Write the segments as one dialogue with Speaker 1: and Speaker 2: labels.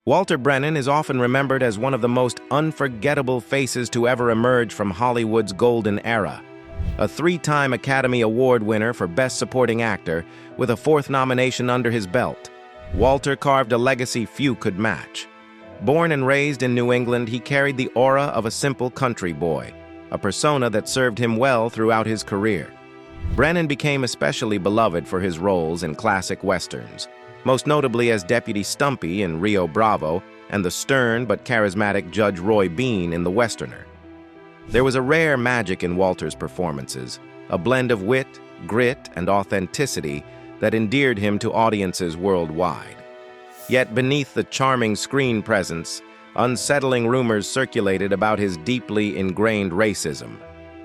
Speaker 1: Walter Brennan is often remembered as one of the most unforgettable faces to ever emerge from Hollywood's golden era. A three-time Academy Award winner for Best Supporting Actor, with a fourth nomination under his belt, Walter carved a legacy few could match. Born and raised in New England, he carried the aura of a simple country boy, a persona that served him well throughout his career. Brennan became especially beloved for his roles in classic westerns, most notably as Deputy Stumpy in Rio Bravo and the stern but charismatic Judge Roy Bean in The Westerner. There was a rare magic in Walter's performances, a blend of wit, grit, and authenticity that endeared him to audiences worldwide. Yet beneath the charming screen presence, unsettling rumors circulated about his deeply ingrained racism,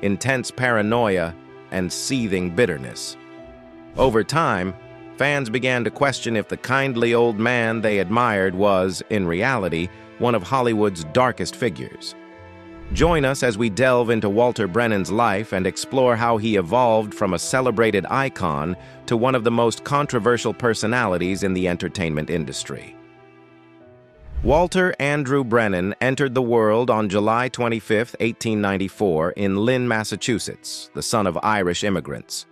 Speaker 1: intense paranoia, and seething bitterness. Over time, fans began to question if the kindly old man they admired was, in reality, one of Hollywood's darkest figures. Join us as we delve into Walter Brennan's life and explore how he evolved from a celebrated icon to one of the most controversial personalities in the entertainment industry. Walter Andrew Brennan entered the world on July 25, 1894, in Lynn, Massachusetts, the son of Irish immigrants.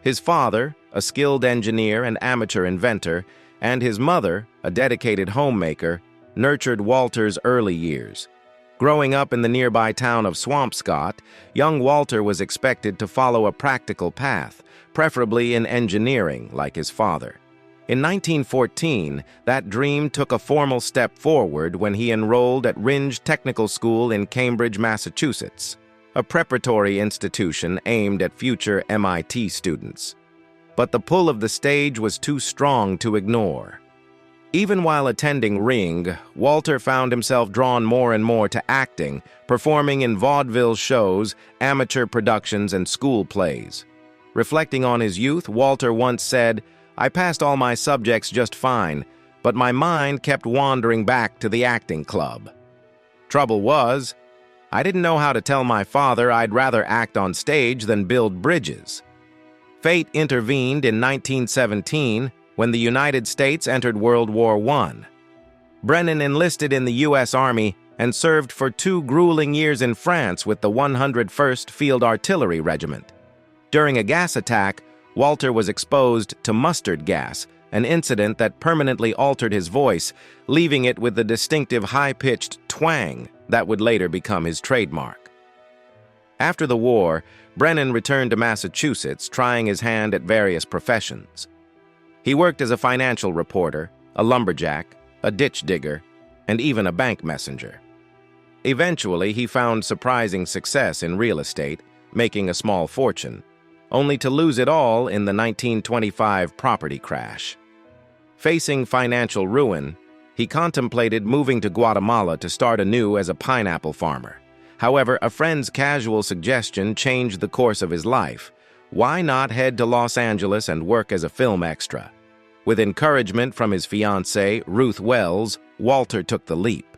Speaker 1: His father, a skilled engineer and amateur inventor, and his mother, a dedicated homemaker, nurtured Walter's early years. Growing up in the nearby town of Swampscott, young Walter was expected to follow a practical path, preferably in engineering, like his father. In 1914, that dream took a formal step forward when he enrolled at Ringe Technical School in Cambridge, Massachusetts, a preparatory institution aimed at future MIT students. But the pull of the stage was too strong to ignore. Even while attending Ring, Walter found himself drawn more and more to acting, performing in vaudeville shows, amateur productions, and school plays. Reflecting on his youth, Walter once said, "I passed all my subjects just fine, but my mind kept wandering back to the acting club. Trouble was, I didn't know how to tell my father I'd rather act on stage than build bridges." Fate intervened in 1917 when the United States entered World War I. Brennan enlisted in the U.S. Army and served for 2 grueling years in France with the 101st Field Artillery Regiment. During a gas attack, Walter was exposed to mustard gas, an incident that permanently altered his voice, leaving it with the distinctive high-pitched twang that would later become his trademark. After the war, Brennan returned to Massachusetts, trying his hand at various professions. He worked as a financial reporter, a lumberjack, a ditch digger, and even a bank messenger. Eventually, he found surprising success in real estate, making a small fortune, only to lose it all in the 1925 property crash. Facing financial ruin, he contemplated moving to Guatemala to start anew as a pineapple farmer. However, a friend's casual suggestion changed the course of his life. Why not head to Los Angeles and work as a film extra? With encouragement from his fiancée, Ruth Wells, Walter took the leap.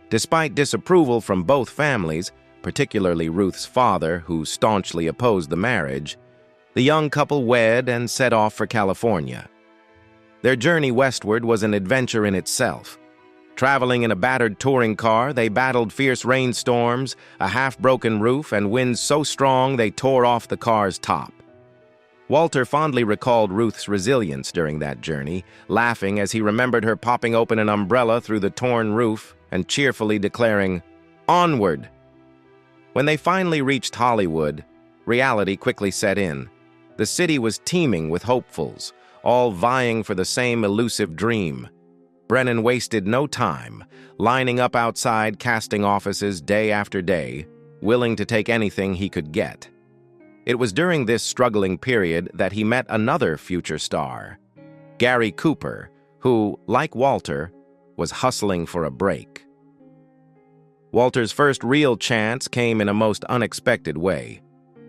Speaker 1: Despite disapproval from both families, particularly Ruth's father, who staunchly opposed the marriage, the young couple wed and set off for California. Their journey westward was an adventure in itself. Traveling in a battered touring car, they battled fierce rainstorms, a half-broken roof, and winds so strong they tore off the car's top. Walter fondly recalled Ruth's resilience during that journey, laughing as he remembered her popping open an umbrella through the torn roof and cheerfully declaring, "Onward!" When they finally reached Hollywood, reality quickly set in. The city was teeming with hopefuls, all vying for the same elusive dream. Brennan wasted no time, lining up outside casting offices day after day, willing to take anything he could get. It was during this struggling period that he met another future star, Gary Cooper, who, like Walter, was hustling for a break. Walter's first real chance came in a most unexpected way.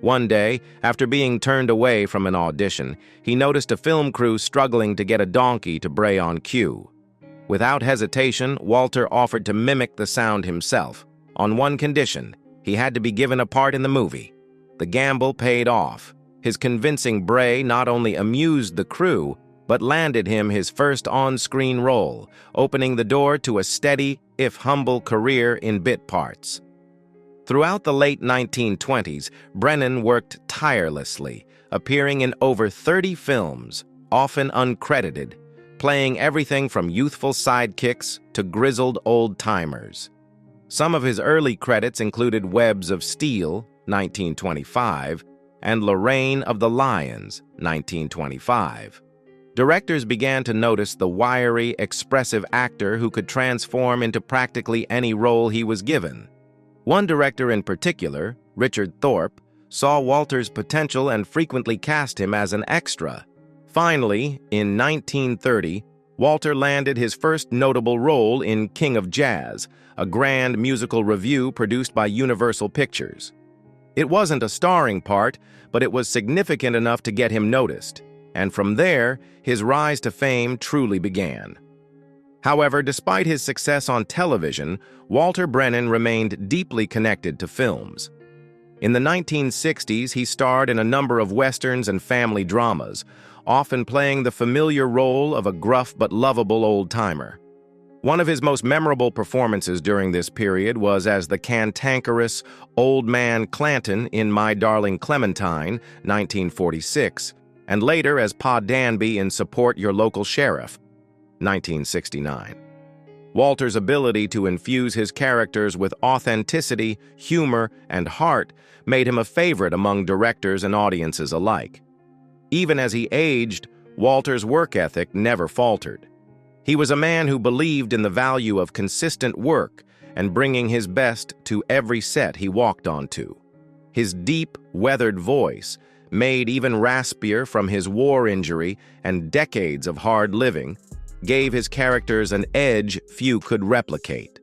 Speaker 1: One day, after being turned away from an audition, he noticed a film crew struggling to get a donkey to bray on cue. Without hesitation, Walter offered to mimic the sound himself, on one condition: he had to be given a part in the movie. The gamble paid off. His convincing bray not only amused the crew, but landed him his first on-screen role, opening the door to a steady, if humble, career in bit parts. Throughout the late 1920s, Brennan worked tirelessly, appearing in over 30 films, often uncredited, playing everything from youthful sidekicks to grizzled old-timers. Some of his early credits included Webs of Steel, 1925, and Lorraine of the Lions, 1925. Directors began to notice the wiry, expressive actor who could transform into practically any role he was given. One director in particular, Richard Thorpe, saw Walter's potential and frequently cast him as an extra. Finally, in 1930, Walter landed his first notable role in King of Jazz, a grand musical revue produced by Universal Pictures. It wasn't a starring part, but it was significant enough to get him noticed, and from there, his rise to fame truly began. However, despite his success on television, Walter Brennan remained deeply connected to films. In the 1960s, he starred in a number of westerns and family dramas, often playing the familiar role of a gruff but lovable old-timer. One of his most memorable performances during this period was as the cantankerous Old Man Clanton in My Darling Clementine, 1946, and later as Pa Danby in Support Your Local Sheriff, 1969. Walter's ability to infuse his characters with authenticity, humor, and heart made him a favorite among directors and audiences alike. Even as he aged, Walter's work ethic never faltered. He was a man who believed in the value of consistent work and bringing his best to every set he walked onto. His deep, weathered voice, made even raspier from his war injury and decades of hard living, gave his characters an edge few could replicate.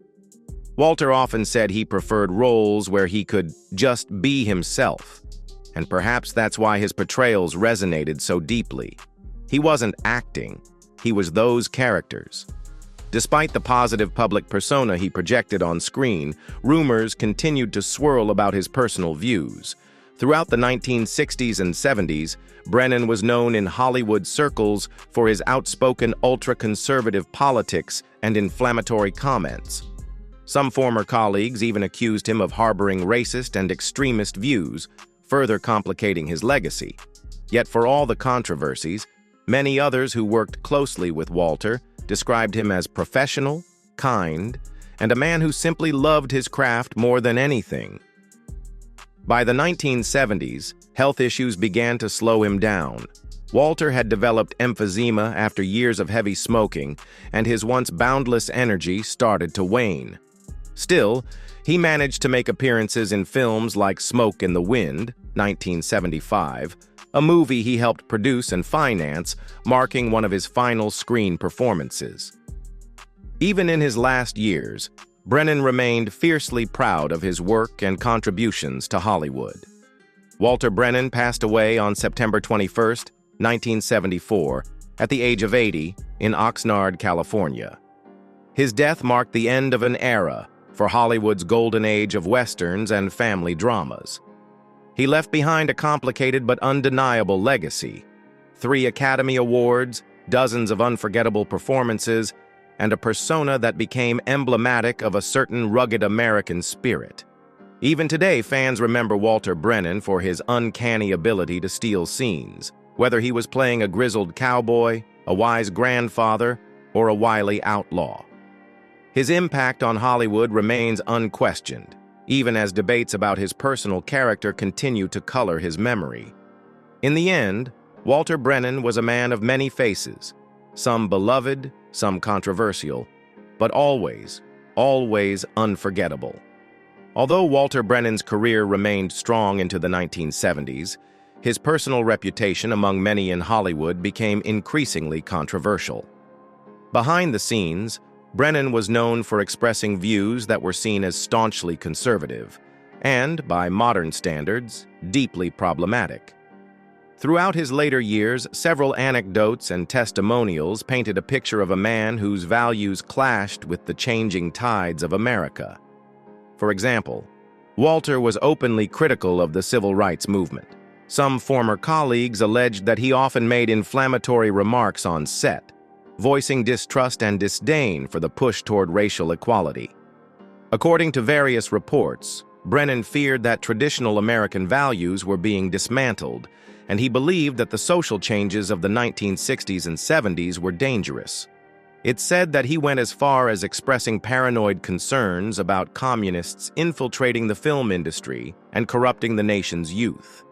Speaker 1: Walter often said he preferred roles where he could just be himself, and perhaps that's why his portrayals resonated so deeply. He wasn't acting, he was those characters. Despite the positive public persona he projected on screen, rumors continued to swirl about his personal views. Throughout the 1960s and 70s, Brennan was known in Hollywood circles for his outspoken ultra-conservative politics and inflammatory comments. Some former colleagues even accused him of harboring racist and extremist views, further complicating his legacy. Yet for all the controversies, many others who worked closely with Walter described him as professional, kind, and a man who simply loved his craft more than anything. By the 1970s, health issues began to slow him down. Walter had developed emphysema after years of heavy smoking, and his once boundless energy started to wane. Still, he managed to make appearances in films like Smoke in the Wind, 1975, a movie he helped produce and finance, marking one of his final screen performances. Even in his last years, Brennan remained fiercely proud of his work and contributions to Hollywood. Walter Brennan passed away on September 21, 1974, at the age of 80, in Oxnard, California. His death marked the end of an era for Hollywood's golden age of westerns and family dramas. He left behind a complicated but undeniable legacy: 3 Academy Awards, dozens of unforgettable performances, and a persona that became emblematic of a certain rugged American spirit. Even today, fans remember Walter Brennan for his uncanny ability to steal scenes, whether he was playing a grizzled cowboy, a wise grandfather, or a wily outlaw. His impact on Hollywood remains unquestioned, even as debates about his personal character continue to color his memory. In the end, Walter Brennan was a man of many faces, some beloved, some controversial, but always, always unforgettable. Although Walter Brennan's career remained strong into the 1970s, his personal reputation among many in Hollywood became increasingly controversial. Behind the scenes, Brennan was known for expressing views that were seen as staunchly conservative and, by modern standards, deeply problematic. Throughout his later years, several anecdotes and testimonials painted a picture of a man whose values clashed with the changing tides of America. For example, Walter was openly critical of the civil rights movement, Some former colleagues alleged that he often made inflammatory remarks on set, voicing distrust and disdain for the push toward racial equality. According to various reports, Brennan feared that traditional American values were being dismantled, and he believed that the social changes of the 1960s and 70s were dangerous. It's said that he went as far as expressing paranoid concerns about communists infiltrating the film industry and corrupting the nation's youth.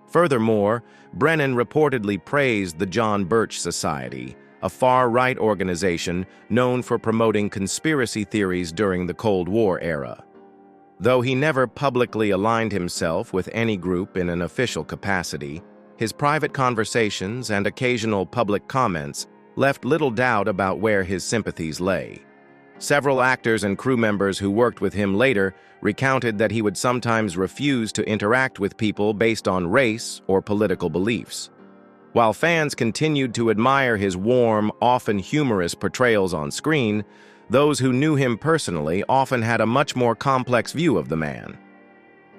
Speaker 1: Furthermore, Brennan reportedly praised the John Burch Society, a far-right organization known for promoting conspiracy theories during the Cold War era. Though he never publicly aligned himself with any group in an official capacity, his private conversations and occasional public comments left little doubt about where his sympathies lay. Several actors and crew members who worked with him later recounted that he would sometimes refuse to interact with people based on race or political beliefs. While fans continued to admire his warm, often humorous portrayals on screen, those who knew him personally often had a much more complex view of the man.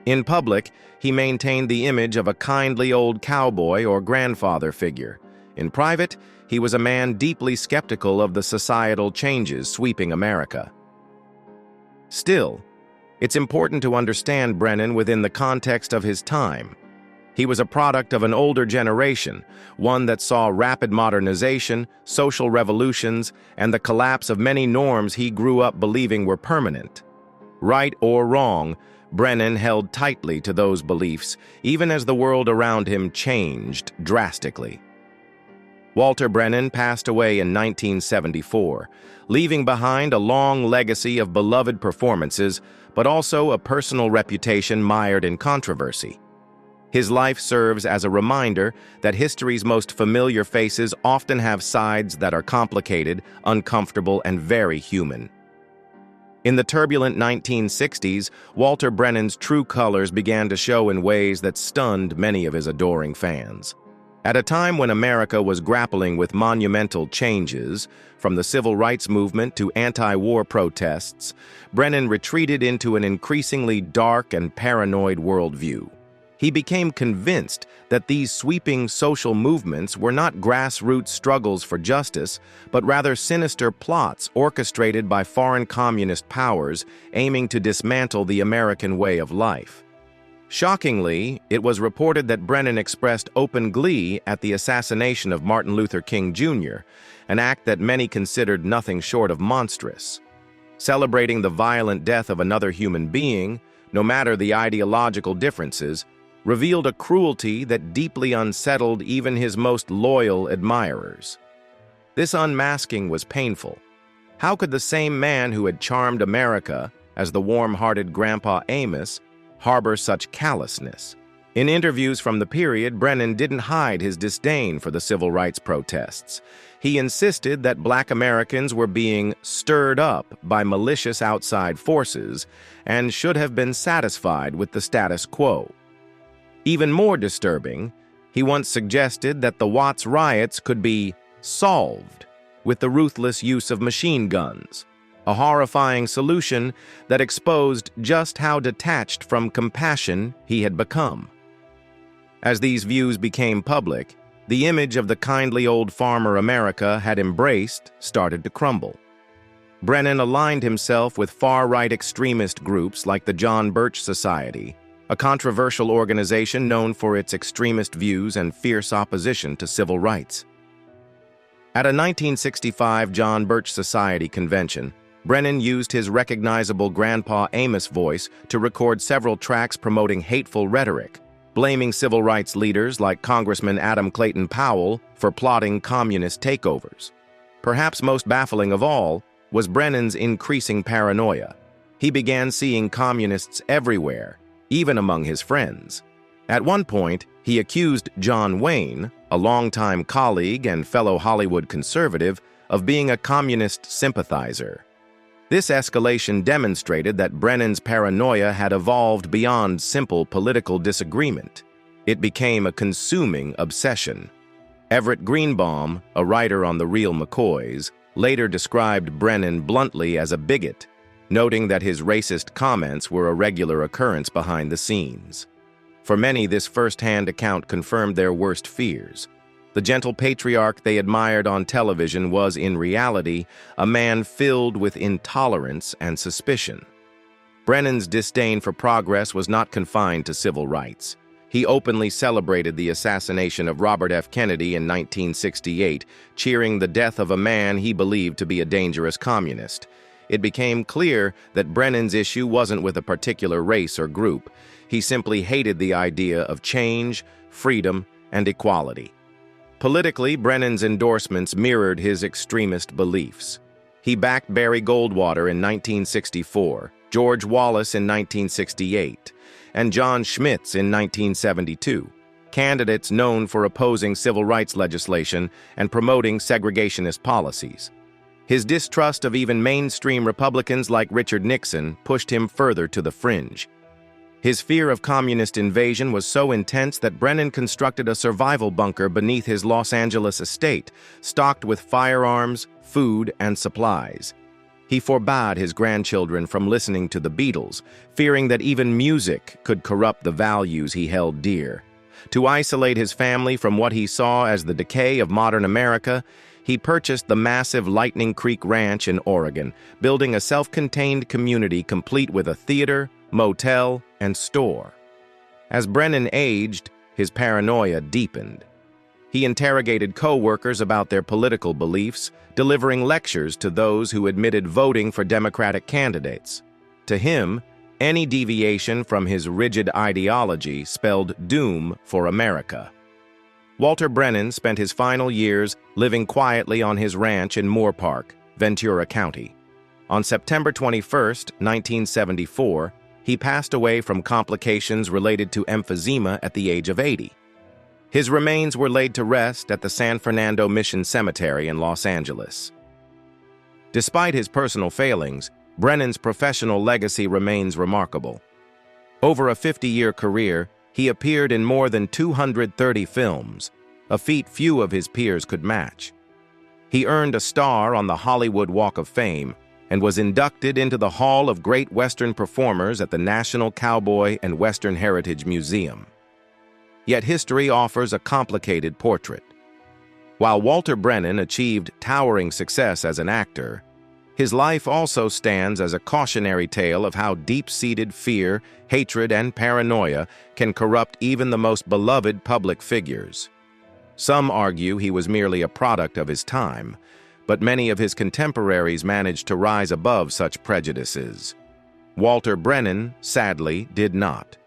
Speaker 1: In public, he maintained the image of a kindly old cowboy or grandfather figure. In private, he was a man deeply skeptical of the societal changes sweeping America. Still, it's important to understand Brennan within the context of his time. He was a product of an older generation, one that saw rapid modernization, social revolutions, and the collapse of many norms he grew up believing were permanent. Right or wrong, Brennan held tightly to those beliefs, even as the world around him changed drastically. Walter Brennan passed away in 1974, leaving behind a long legacy of beloved performances, but also a personal reputation mired in controversy. His life serves as a reminder that history's most familiar faces often have sides that are complicated, uncomfortable, and very human. In the turbulent 1960s, Walter Brennan's true colors began to show in ways that stunned many of his adoring fans. At a time when America was grappling with monumental changes, from the civil rights movement to anti-war protests, Brennan retreated into an increasingly dark and paranoid worldview. He became convinced that these sweeping social movements were not grassroots struggles for justice, but rather sinister plots orchestrated by foreign communist powers aiming to dismantle the American way of life. Shockingly, it was reported that Brennan expressed open glee at the assassination of Martin Luther King Jr., an act that many considered nothing short of monstrous. Celebrating the violent death of another human being, no matter the ideological differences, revealed a cruelty that deeply unsettled even his most loyal admirers. This unmasking was painful. How could the same man who had charmed America as the warm-hearted Grandpa Amos harbor such callousness? In interviews from the period, Brennan didn't hide his disdain for the civil rights protests. He insisted that Black Americans were being stirred up by malicious outside forces and should have been satisfied with the status quo. Even more disturbing, he once suggested that the Watts riots could be solved with the ruthless use of machine guns, a horrifying solution that exposed just how detached from compassion he had become. As these views became public, the image of the kindly old farmer America had embraced started to crumble. Brennan aligned himself with far-right extremist groups like the John Birch Society, a controversial organization known for its extremist views and fierce opposition to civil rights. At a 1965 John Birch Society convention, Brennan used his recognizable Grandpa Amos voice to record several tracks promoting hateful rhetoric, blaming civil rights leaders like Congressman Adam Clayton Powell for plotting communist takeovers. Perhaps most baffling of all was Brennan's increasing paranoia. He began seeing communists everywhere, even among his friends. At one point, he accused John Wayne, a longtime colleague and fellow Hollywood conservative, of being a communist sympathizer. This escalation demonstrated that Brennan's paranoia had evolved beyond simple political disagreement. It became a consuming obsession. Everett Greenbaum, a writer on The Real McCoys, later described Brennan bluntly as a bigot, noting that his racist comments were a regular occurrence behind the scenes. For many, this first-hand account confirmed their worst fears. The gentle patriarch they admired on television was, in reality, a man filled with intolerance and suspicion. Brennan's disdain for progress was not confined to civil rights. He openly celebrated the assassination of Robert F. Kennedy in 1968, cheering the death of a man he believed to be a dangerous communist. It became clear that Brennan's issue wasn't with a particular race or group. He simply hated the idea of change, freedom, and equality. Politically, Brennan's endorsements mirrored his extremist beliefs. He backed Barry Goldwater in 1964, George Wallace in 1968, and John Schmitz in 1972, candidates known for opposing civil rights legislation and promoting segregationist policies. His distrust of even mainstream Republicans like Richard Nixon pushed him further to the fringe. His fear of communist invasion was so intense that Brennan constructed a survival bunker beneath his Los Angeles estate, stocked with firearms, food, and supplies. He forbade his grandchildren from listening to the Beatles, fearing that even music could corrupt the values he held dear. To isolate his family from what he saw as the decay of modern America, he purchased the massive Lightning Creek Ranch in Oregon, building a self-contained community complete with a theater, motel, and store. As Brennan aged, his paranoia deepened. He interrogated co-workers about their political beliefs, delivering lectures to those who admitted voting for Democratic candidates. To him, any deviation from his rigid ideology spelled doom for America. Walter Brennan spent his final years living quietly on his ranch in Moore Park, Ventura County. On September 21, 1974, he passed away from complications related to emphysema at the age of 80. His remains were laid to rest at the San Fernando Mission Cemetery in Los Angeles. Despite his personal failings, Brennan's professional legacy remains remarkable. Over a 50-year career, he appeared in more than 230 films, a feat few of his peers could match. He earned a star on the Hollywood Walk of Fame and was inducted into the Hall of Great Western Performers at the National Cowboy and Western Heritage Museum. Yet history offers a complicated portrait. While Walter Brennan achieved towering success as an actor, his life also stands as a cautionary tale of how deep-seated fear, hatred, and paranoia can corrupt even the most beloved public figures. Some argue he was merely a product of his time, but many of his contemporaries managed to rise above such prejudices. Walter Brennan, sadly, did not.